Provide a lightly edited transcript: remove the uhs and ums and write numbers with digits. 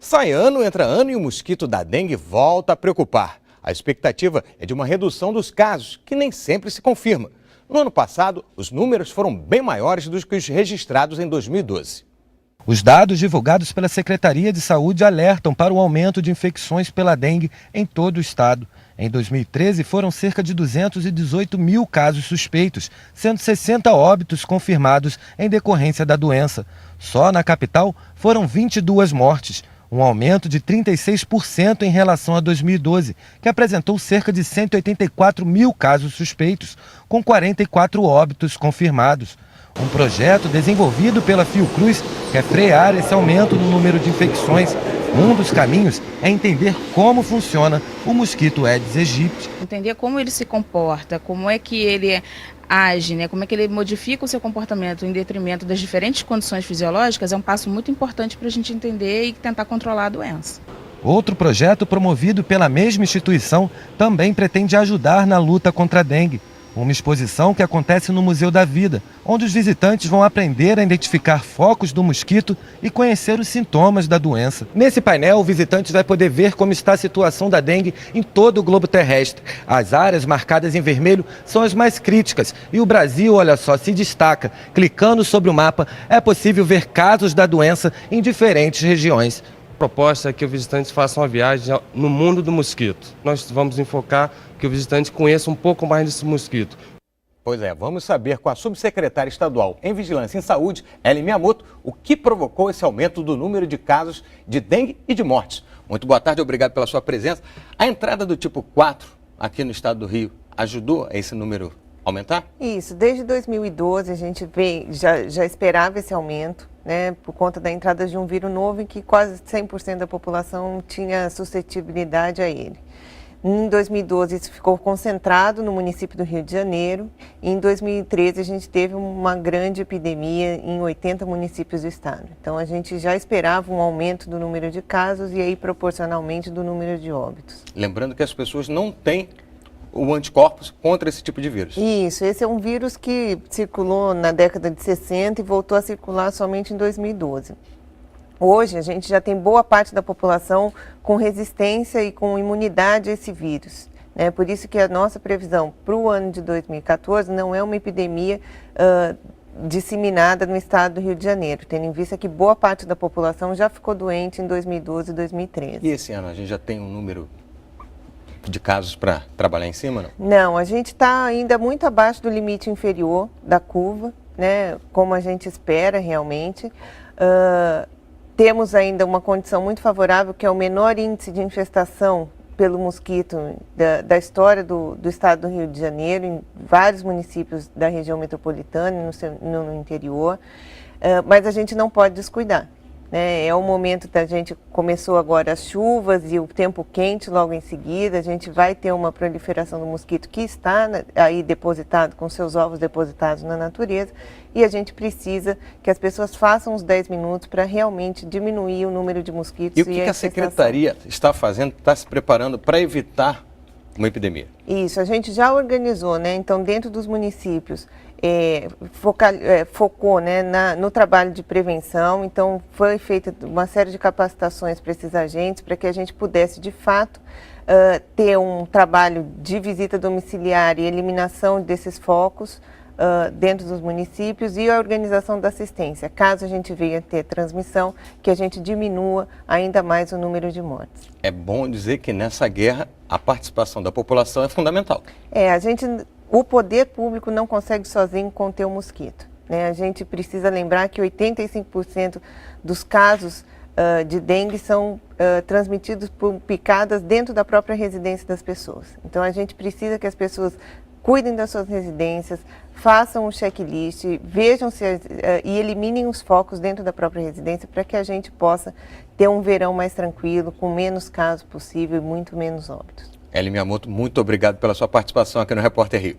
Sai ano, entra ano e o mosquito da dengue volta a preocupar. A expectativa é de uma redução dos casos, que nem sempre se confirma. No ano passado, os números foram bem maiores do que os registrados em 2012. Os dados divulgados pela Secretaria de Saúde alertam para o aumento de infecções pela dengue em todo o estado. Em 2013, foram cerca de 218 mil casos suspeitos, sendo 60 óbitos confirmados em decorrência da doença. Só na capital foram 22 mortes, um aumento de 36% em relação a 2012, que apresentou cerca de 184 mil casos suspeitos, com 44 óbitos confirmados. Um projeto desenvolvido pela Fiocruz quer frear esse aumento no número de infecções. Um dos caminhos é entender como funciona o mosquito Aedes aegypti. Entender como ele se comporta, como é que ele age, né? Como é que ele modifica o seu comportamento em detrimento das diferentes condições fisiológicas é um passo muito importante para a gente entender e tentar controlar a doença. Outro projeto promovido pela mesma instituição também pretende ajudar na luta contra a dengue. Uma exposição que acontece no Museu da Vida, onde os visitantes vão aprender a identificar focos do mosquito e conhecer os sintomas da doença. Nesse painel, o visitante vai poder ver como está a situação da dengue em todo o globo terrestre. As áreas marcadas em vermelho são as mais críticas e o Brasil, olha só, se destaca. Clicando sobre o mapa, é possível ver casos da doença em diferentes regiões. A proposta é que o visitante faça uma viagem no mundo do mosquito. Nós vamos enfocar que o visitante conheça um pouco mais desse mosquito. Pois é, vamos saber com a subsecretária estadual em Vigilância em Saúde, Ellen Miyamoto, o que provocou esse aumento do número de casos de dengue e de mortes. Muito boa tarde, obrigado pela sua presença. A entrada do tipo 4 aqui no estado do Rio ajudou a esse número aumentar? Isso, desde 2012 a gente já esperava esse aumento, né, por conta da entrada de um vírus novo em que quase 100% da população tinha suscetibilidade a ele. Em 2012 isso ficou concentrado no município do Rio de Janeiro e em 2013 a gente teve uma grande epidemia em 80 municípios do estado. Então a gente já esperava um aumento do número de casos e aí proporcionalmente do número de óbitos. Lembrando que as pessoas não têm o anticorpos contra esse tipo de vírus. Isso, esse é um vírus que circulou na década de 60 e voltou a circular somente em 2012. Hoje a gente já tem boa parte da população com resistência e com imunidade a esse vírus, né? Por isso que a nossa previsão para o ano de 2014 não é uma epidemia disseminada no estado do Rio de Janeiro, tendo em vista que boa parte da população já ficou doente em 2012 e 2013. E esse ano a gente já tem um número de casos para trabalhar em cima, não? Não, a gente está ainda muito abaixo do limite inferior da curva, né, como a gente espera realmente. Temos ainda uma condição muito favorável, que é o menor índice de infestação pelo mosquito da história do estado do Rio de Janeiro, em vários municípios da região metropolitana e no interior, mas a gente não pode descuidar. É o momento da gente, começou agora as chuvas e o tempo quente logo em seguida, a gente vai ter uma proliferação do mosquito que está aí depositado, com seus ovos depositados na natureza, e a gente precisa que as pessoas façam uns 10 minutos para realmente diminuir o número de mosquitos. E o que a Secretaria está fazendo, está se preparando para evitar uma epidemia? Isso, a gente já organizou, né? Então dentro dos municípios, focou, né, no trabalho de prevenção, então foi feita uma série de capacitações para esses agentes, para que a gente pudesse, de fato, ter um trabalho de visita domiciliar e eliminação desses focos dentro dos municípios e a organização da assistência, caso a gente venha ter transmissão, que a gente diminua ainda mais o número de mortes. É bom dizer que nessa guerra a participação da população é fundamental. O poder público não consegue sozinho conter o mosquito, né? A gente precisa lembrar que 85% dos casos de dengue são transmitidos por picadas dentro da própria residência das pessoas. Então a gente precisa que as pessoas cuidem das suas residências, façam um checklist, vejam e eliminem os focos dentro da própria residência para que a gente possa ter um verão mais tranquilo, com menos casos possível e muito menos óbitos. Ellen Miyamoto, muito obrigado pela sua participação aqui no Repórter Rio.